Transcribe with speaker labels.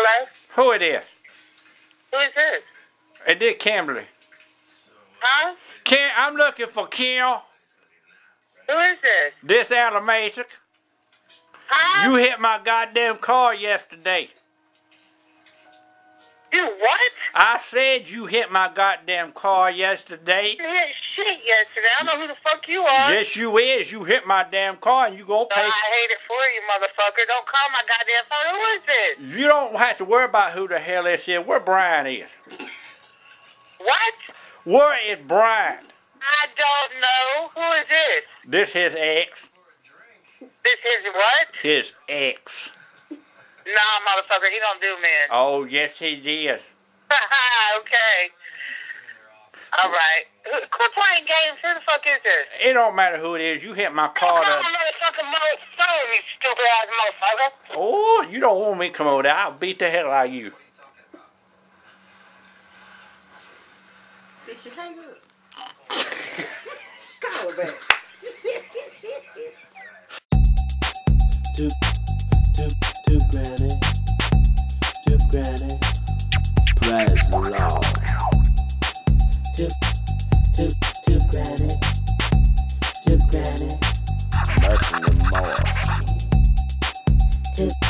Speaker 1: Hello?
Speaker 2: Who it is?
Speaker 1: Who is this?
Speaker 2: It did Kimberly.
Speaker 1: Huh?
Speaker 2: I'm looking for Kim.
Speaker 1: Who is this?
Speaker 2: This Alamasic.
Speaker 1: Huh?
Speaker 2: You hit my goddamn car yesterday.
Speaker 1: You what?
Speaker 2: I said you hit my goddamn car yesterday.
Speaker 1: You hit shit yesterday. I don't know who the fuck you are.
Speaker 2: Yes, you is. You hit my damn car and you gonna pay.
Speaker 1: I hate it for you, motherfucker. Don't call my goddamn phone. Who is this?
Speaker 2: You don't have to worry about who the hell this is. Where Brian is.
Speaker 1: What?
Speaker 2: Where is Brian?
Speaker 1: I don't know. Who is this?
Speaker 2: This his ex.
Speaker 1: This is what?
Speaker 2: His ex.
Speaker 1: Nah, motherfucker. He don't do men.
Speaker 2: Oh, yes, he did.
Speaker 1: Okay. All right. Quit playing games. Who the fuck is this?
Speaker 2: It don't matter who it is. You hit my car.
Speaker 1: Don't call my motherfucking phone, you stupid ass motherfucker.
Speaker 2: Oh, you don't want me to come over there. I'll beat the hell out of you.
Speaker 3: Did she hang up? Call her back.
Speaker 4: Tube granny, praise the Lord. Tube granny, nothing more.